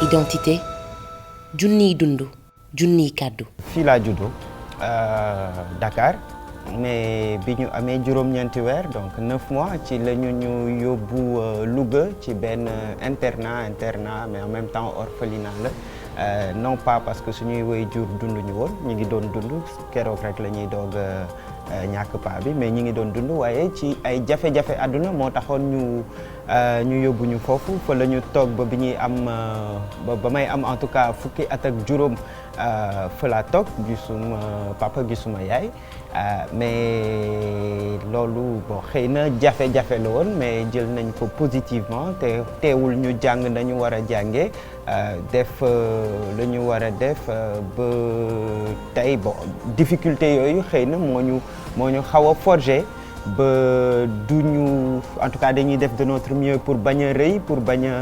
identité junniy dund junniy kàddu. fii laa juddoo Dakar mais bi ñu amee juróom-ñeenti weer donc 9 mois ci la ñu yóbbu Louga ci benn internat mais en même temps orphelinat la non pas parce que suñuy waajur dunduñu woon ñu ngi doon dund keroog rek la ñuy doog ñàkk paa bi mais ñi ngi doon dund waaye ci ay jafe-jafe àdduna moo taxoon ñu yóbbu ñu foofu fa la ñu toog ba bi ñuy am ba may am en tout cas fukki at ak juróom fa laa toog gisuma papa gisuma yaay mais loolu bon xëy na jafe-jafe la woon mais jël nañ ko positivement te teewul ñu jàng nañu war a jàngee def la ñu war a def ba tey bon difficulté yooyu xëy na moo ñu xaw a forger ba duñu en tout cas dañuy def de notre mieux pour bañ a rëy pour bañ a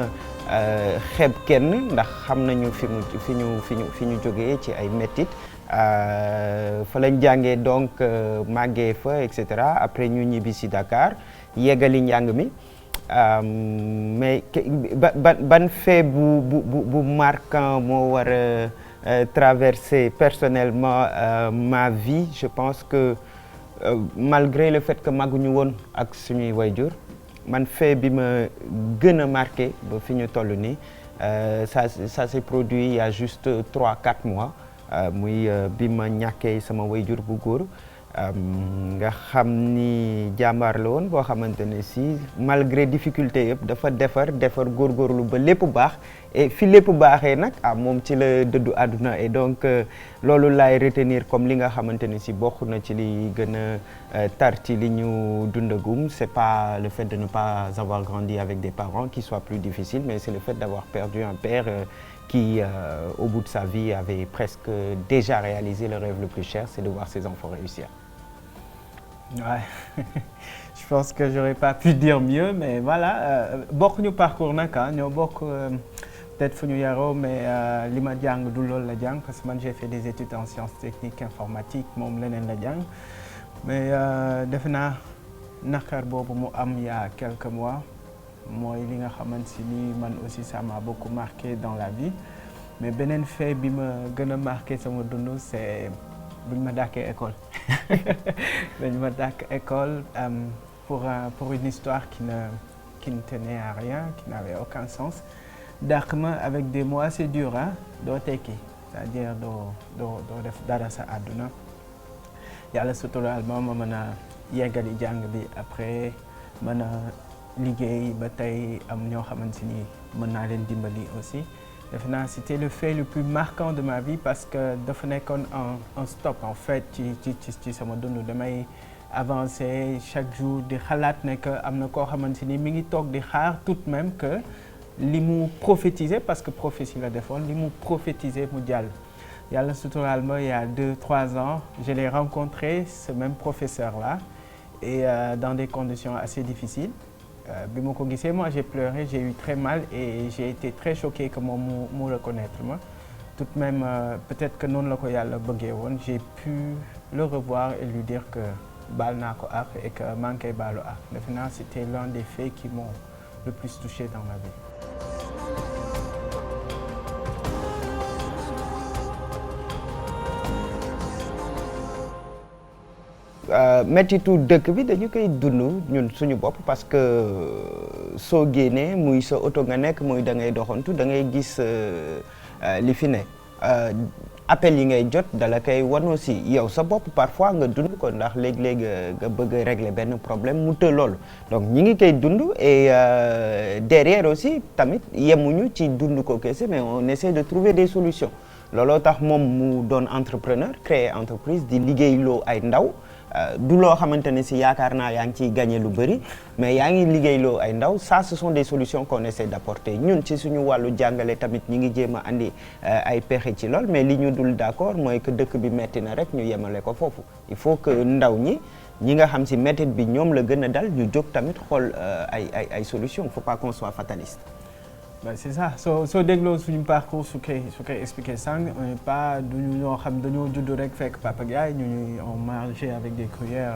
xeeb kenn ndax xam nañu fi ñu jógee ci ay métit fa lañ jàngee donc màggee fa et cetera après ñu ñibbi si Dakar yeggali njàng mi mais ban fait bu marquant moo war a traverser personnellement ma vie je pense que malgré le fait que màgguñu woon ak suñuy wayjur man fait bi ma gën a marqué ba fi ñu toll nii ça s'est produit il y a juste 3-4 mois muy bi ma ñàkkee sama wayjur bu góor nga xam ni jàmbaar la woon boo xamante ne si malgré difficulté yëpp dafa defar góorgóorlu ba lépp baax et fi lépp baaxee nag moom ci la dëddu àdduna et donc loolu laay retenir comme li nga xamante ne si bokk na ci li gën a tar ci li ñu dundagum c'est pas le fait de ne pas avoir grandi avec des parents qui soit plus difficile mais c'est le fait d'avoir perdu un père qui au bout de sa vie avait presque déjà réalisé le rêve le plus cher c'est de voir ses enfants réussir. Ouais. Je pense que j'aurais pas pu dire mieux mais voilà bokk ñu parcours nag ñoo bokk peut-être fu ñu yaroo mais li ma jàng du loolu la jàng parce que man j'ai fait des études en sciences techniques informatique moom leneen la jàng mais defe naa naqar boobu mu am il y a quelques mois mooy li nga xamante ni man aussi ça m'a beaucoup marqué dans la vie mais beneen fait bi ma gën a marqué sama dund c'est buñ ma dàkkee école dañ ma dàkk école pour une histoire qui ne tenait à rien qui n'avait aucun sens dàq ma avec des mots assez durs doo tekki c'est-à-dire doo def dara sa àdduna yàlla suturaal ma mën a yeggali jàng bi après mën a liggéey ba tey am ñoo xamante ni mën naa leen dimbali aussi defe naa c'était le fait le plus marquant de ma vie parce que dafa nekkoon un stop en fait ci sama dund damay avancer chaque jour di xalaat ne que am na koo xamante ni mi ngi toog di xaar tout de même que li mu prophétiser parce que prophétie la defoon li mu prophétiser mu jàll yàlla suturaal ma il y a 2-3 ans je l'ai rencontré ce même professeur là et dans des conditions assez difficiles bi ma ko gisee moi j'ai pleuré j'ai eu très mal et j'ai été très choqué que moom mu reconnaître ma tout de même peut-être que noonu la ko yàlla bëggee woon j'ai pu le revoir et lui dire que baal naa ko ak et que maa ngi koy baalu ak defe naa c'était l'un des faits qui m'ont le plus touché dans ma vie. mettitu dëkk bi dañu koy dund ñun suñu bopp parce que soo génnee muy sa oto nga nekk muy da ngay doxantu da ngay gis li fi ne appel yi ngay jot dala koy wan aussi yow sa bopp parfois nga dund ko ndax léeg-léeg nga bëgg a régler benn problème mu të loolu donc ñi ngi koy dund et derrière aussi tamit yemuñu ci dund ko kese mais on essaie de trouver des solutions looloo tax moom mu doon entrepreneur créer entreprise di liggéeyloo ay ndaw du loo xamante ne si yaakaar naa yaa ngi ciy gagné lu bëri mais yaa ngi liggéeyloo ay ndaw ça ce sont des solutions qu'on essaie d'apporter ñun ci suñu wàllu jàngale tamit ñi ngi jéem a andi ay pexe ci lool mais li ñu dul d'accord mooy que dëkk bi metti na rek ñu yemale ko foofu il faut que ndaw ñi nga xam si métit bi ñoom la gën a dal ñu jóg tamit xool ay solutions faut pas qu'on soit fataliste. Ben c'est ça soo dégloo suñu parcours su koy expliquer sànq on n'est pas duñu ñoo xam dañoo judd rek fekk papa yaay ñu on mangeait avec des cuillères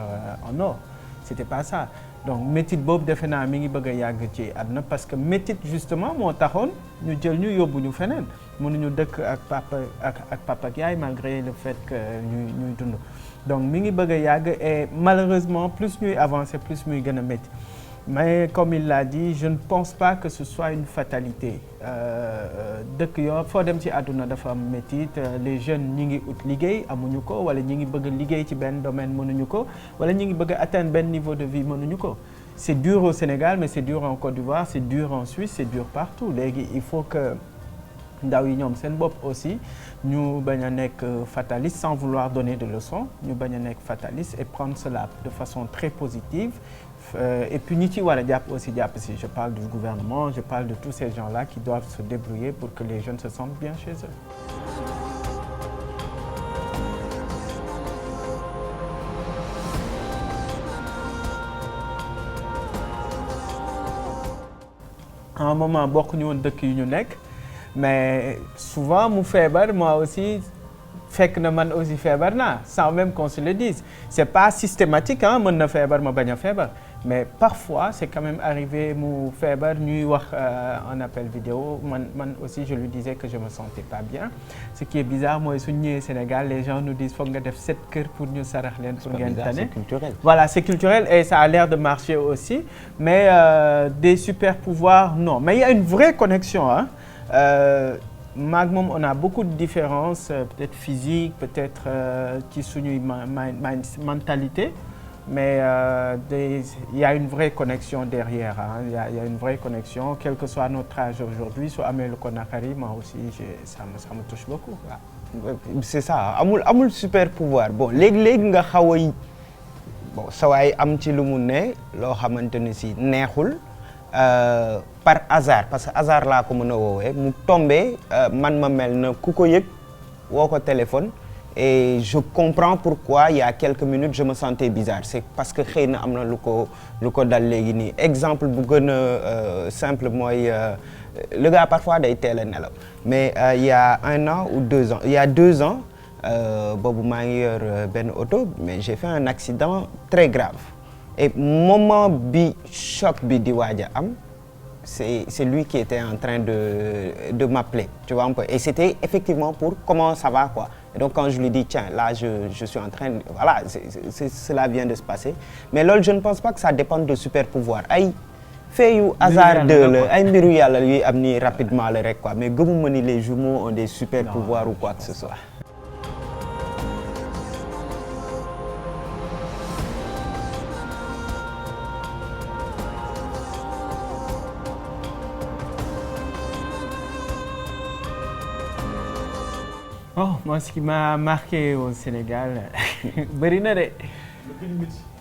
en or c'était pas ça donc métit boobu defe naa mi ngi bëgg a yàgg ci àdduna parce que métit justement moo taxoon ñu jël ñu yóbbu ñu feneen mënuñu dëkk ak papa ak yaay malgré le fait que ñuy dund donc mi ngi bëgg a yàgg et malheureusement plus ñuy avancer plus muy gën a métti mais comme il l'a dit je ne pense pas que ce soit une fatalité dëkk yoo foo dem ci àdduna dafa am métit les jeunes ñi ngi ut liggéey amuñu ko wala ñi ngi bëgg a liggéey ci benn domaine mënuñu ko wala ñi ngi bëgg a atteindre benn niveau de vie mënuñu ko c'est dur au Sénégal mais c'est dur en Côte d'Ivoire c'est dur en Suisse c'est dur partout léegi il faut que ndaw yi ñoom seen bopp aussi ñu bañ a nekk fataliste sans vouloir donner de leçons ñu bañ a nekk fataliste et prendre cela de façon très positive et puis ñi ci war a jàpp aussi jàpp si je parle du gouvernement je parle de tous ces gens-là qui doivent se débrouiller pour que les jeunes se sentent bien chez eux. à un moment bokkuñu woon dëkk yu ñu nekk mais souvent mu feebar moi aussi fekk na man aussi feebar naa sans même qu'on se le dise c'est pas systématique ah mën na feebar ma bañ a feebar mais parfois c'est quand même arrivé mu feebar ñuy wax un appel vidéo man aussi je lui disais que je me sentais pas bien ce qui est bizarre mooy suñ ñëwee Sénégal les gens nous disent foog nga def 7 kër pour ñu sarax leen pour ngeen tane c'est culturel. Voilà c'est culturel et ça a l'air de marcher aussi mais des super pouvoirs non mais il y a une vraie connexion hein maag moom on a beaucoup de différences peut-être physiques peut-être ci suñuy mentalité mais il y a une vraie connexion derrière hein. Il y a une vraie connexion quel que soit notre âge aujourd'hui su amee lu ko naqari moi aussi ça me touche beaucoup waaw. c'est ça amul super pouvoir bon léegi nga xaw a bon sa waay am ci lu mu ne loo xamante ne si neexul par hasard parce que hasard laa ko mën a woowee mu tombé man ma mel na ku ko yëg woo ko téléphone et je comprends pourquoi il y a quelques minutes je me sentais bizarre c'est parce que xëy na am na lu ko dal léegi nii exemple bu gën a simple mooy le gars parfois day teel a nelaw mais il y a 1 an ou 2 ans il y a 2 ans boobu maa ngi yor benn auto mais j'ai fait un accident très grave et moment bi choc bi di waaj a am c'est lui qui était en train de m'appeler tu vois un peu et c'était effectivement pour comment ça va quoi et donc quand je lui dis tiens là je suis en train de, voilà cela vient de se passer mais loolu je ne pense pas que ça dépende de super pouvoir ay fait yu hasardeux la ay mbiru yàlla yuy am nii rapidement la rek quoi mais gëmuma ni les jumeaux ont des super pouvoirs ou quoi que ce soit. Oh, moi ce qui m'a marqué au Sénégal bëri na de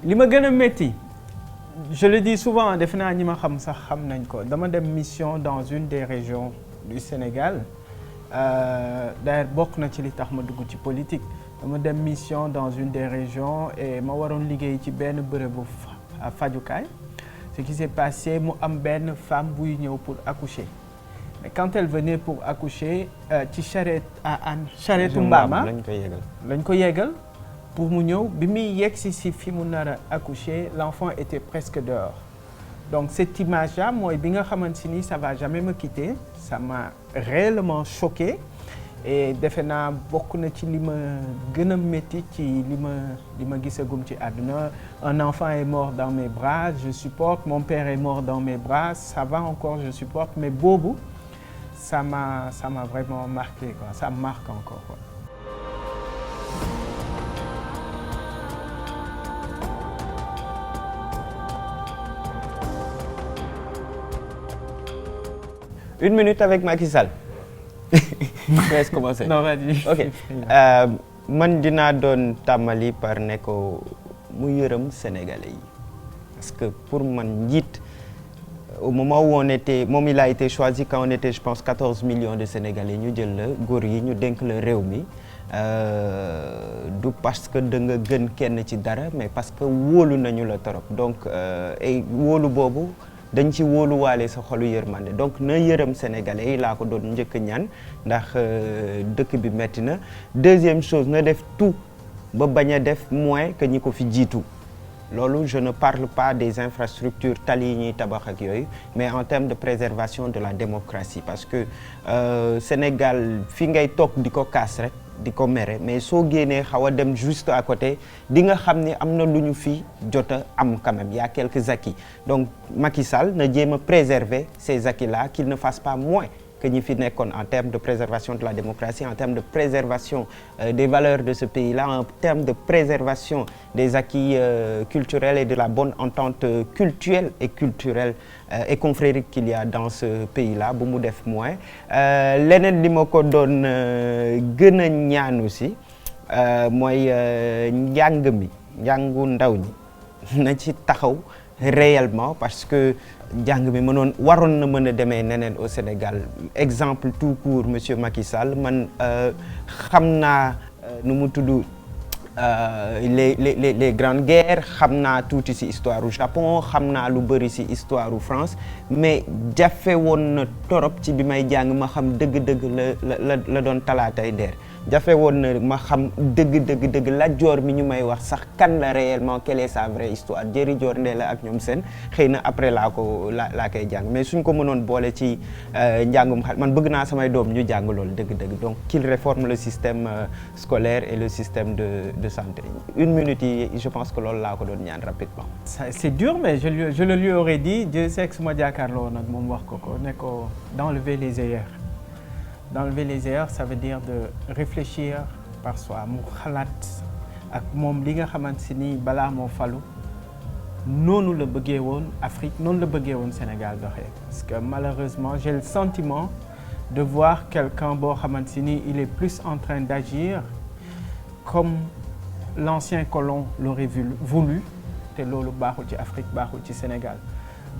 li ma gën a métti je le dis souvent defe naa ñi ma xam sax xam nañ ko dama dem mission dans une des régions du Sénégal d'ailleurs bokk na ci li tax ma dugg ci politique dama dem mission dans une des régions et ma waroon liggéey ci benn bërëbu fajukaay ce qui s'est passé mu am benn femme buy ñëw pour accoucher mais quand elle venait pour accoucher ci charrette mbaama lañ ko yégal pour mu ñëw bi muy yegg si fi mu nar a accoucher l'enfant était presque dehors donc cette image-là mooy bi nga xamante ni ça va jamais me quitter ça m'a réellement choqué et defe naa bokk na ci li ma gën a métti ci li ma gisagum ci àdduna un enfant est mort dans mes bras je supporte mon père est mort dans mes bras ça va encore je supporte mais boobu ça m'a vraiment marqué quoi ça me marque encore quoi. Une minute avec Macky Sall. Je laisse commencer. Non, vas-y. Ok. Man dinaa doon tàmmali par ne ko mu yërëm Sénégalais yi parce que pour man njiit au moment où on était moom il a été choisi quand on était je pense 14 millions de Sénégalais ñu jël la góor yi ñu dénk la réew mi du parce que da nga gën kenn ci dara mais parce que wóolu nañu la torop donc et wóolu boobu dañ ci wóoluwaale sa xolu yërmande donc na yërëm Sénégalais yi laa ko doon njëkk ñaan ndax dëkk bi metti na deuxième chose na def tout ba bañ a def moins que ñi ko fi jiitu loolu je ne parle pas des infrastructures tali yi ñuy tabax ak yooyu mais en termes de préservation de la démocratie parce que Sénégal fi ngay toog di ko kaas rek di ko mere mais soo génnee xaw a dem juste à côté di nga xam ni am na lu ñu fi jot a am quand même il y a quelques acquis donc Macky Sall na jéem a préserver ces acquis-là qu'il ne fasse pas moins que ñi fi nekkoon en termes de préservation de la démocratie en termes de préservation des valeurs de ce pays-là en termes de préservation des acquis culturels et de la bonne entente cultuelle et confrérique qu'il y a dans ce pays-là bu mu def moins leneen li ma ko doon gën a ñaan aussi mooy njàngu ndaw ñi na ci taxaw réellement parce que njàng mi waroon na mën a demee neneen au Sénégal exemple tout court monsieur Macky Sall man xam naa nu mu tudd les grandes guerres xam naa tuuti ci histoire u Japon xam naa lu bëri ci histoire u France mais jafe woon na torop ci bi may jàng ma xam dëgg-dëgg la doon talaatay der jafe woon na ma xam dëgg Lat Joor mi ñu may wax sax kan la réellement quelle est sa vraie histoire Jëri Joor Ndeela ak ñoom seen xëy na après laa koy jàng mais suñ ko mënoon boole ci njàngum xel man bëgg naa samay doom ñu jàng loolu dëgg donc qu'il réforme le système scolaire et le système de santé une minute yi je pense que loolu laa ko doon ñaan rapidement. C'est dur mais je le lui aurais dit Dieu sait que su ma jàkkaarloo nag moom wax ko ne ko d'enlever les œillères. D'enlever les erreurs ça veut dire de réfléchir par soi mu xalaat ak moom li nga xamante ni balaa moo falu noonu la bëggee woon Afrique noonu la bëggee woon Sénégal doxee parce que malheureusement j'ai le sentiment de voir quelqu'un boo xamante ni il est plus en train d'agir comme l'ancien colon l'aurait voulu te loolu baaxul ci Afrique baaxul ci Sénégal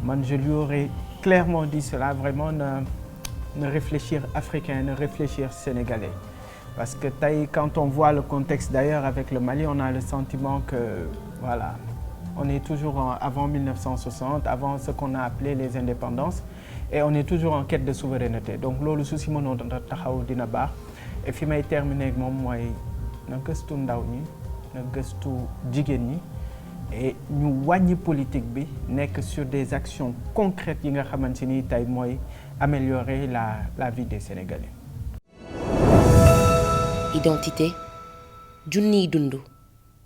man je lui aurais clairement dit cela vraiment ne réfléchir africain, ne réfléchir sénégalais. Parce que quand on voit le contexte d'ailleurs avec le Mali, on a le sentiment que, voilà, on est toujours avant 1960, avant ce qu'on a appelé les indépendances, et on est toujours en quête de souveraineté. Donc, loolu su si mënoon taxaw dina baax. Et fi may terminer ak moom mooy na gëstu ndaw ñi, na gëstu jigéen ñi, et ñu wàññi politique bi nekk sur des actions concrètes yi nga xamante ni tey mooy améliorer la vie des Sénégalais. Identité junniy dund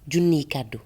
junniy kàddu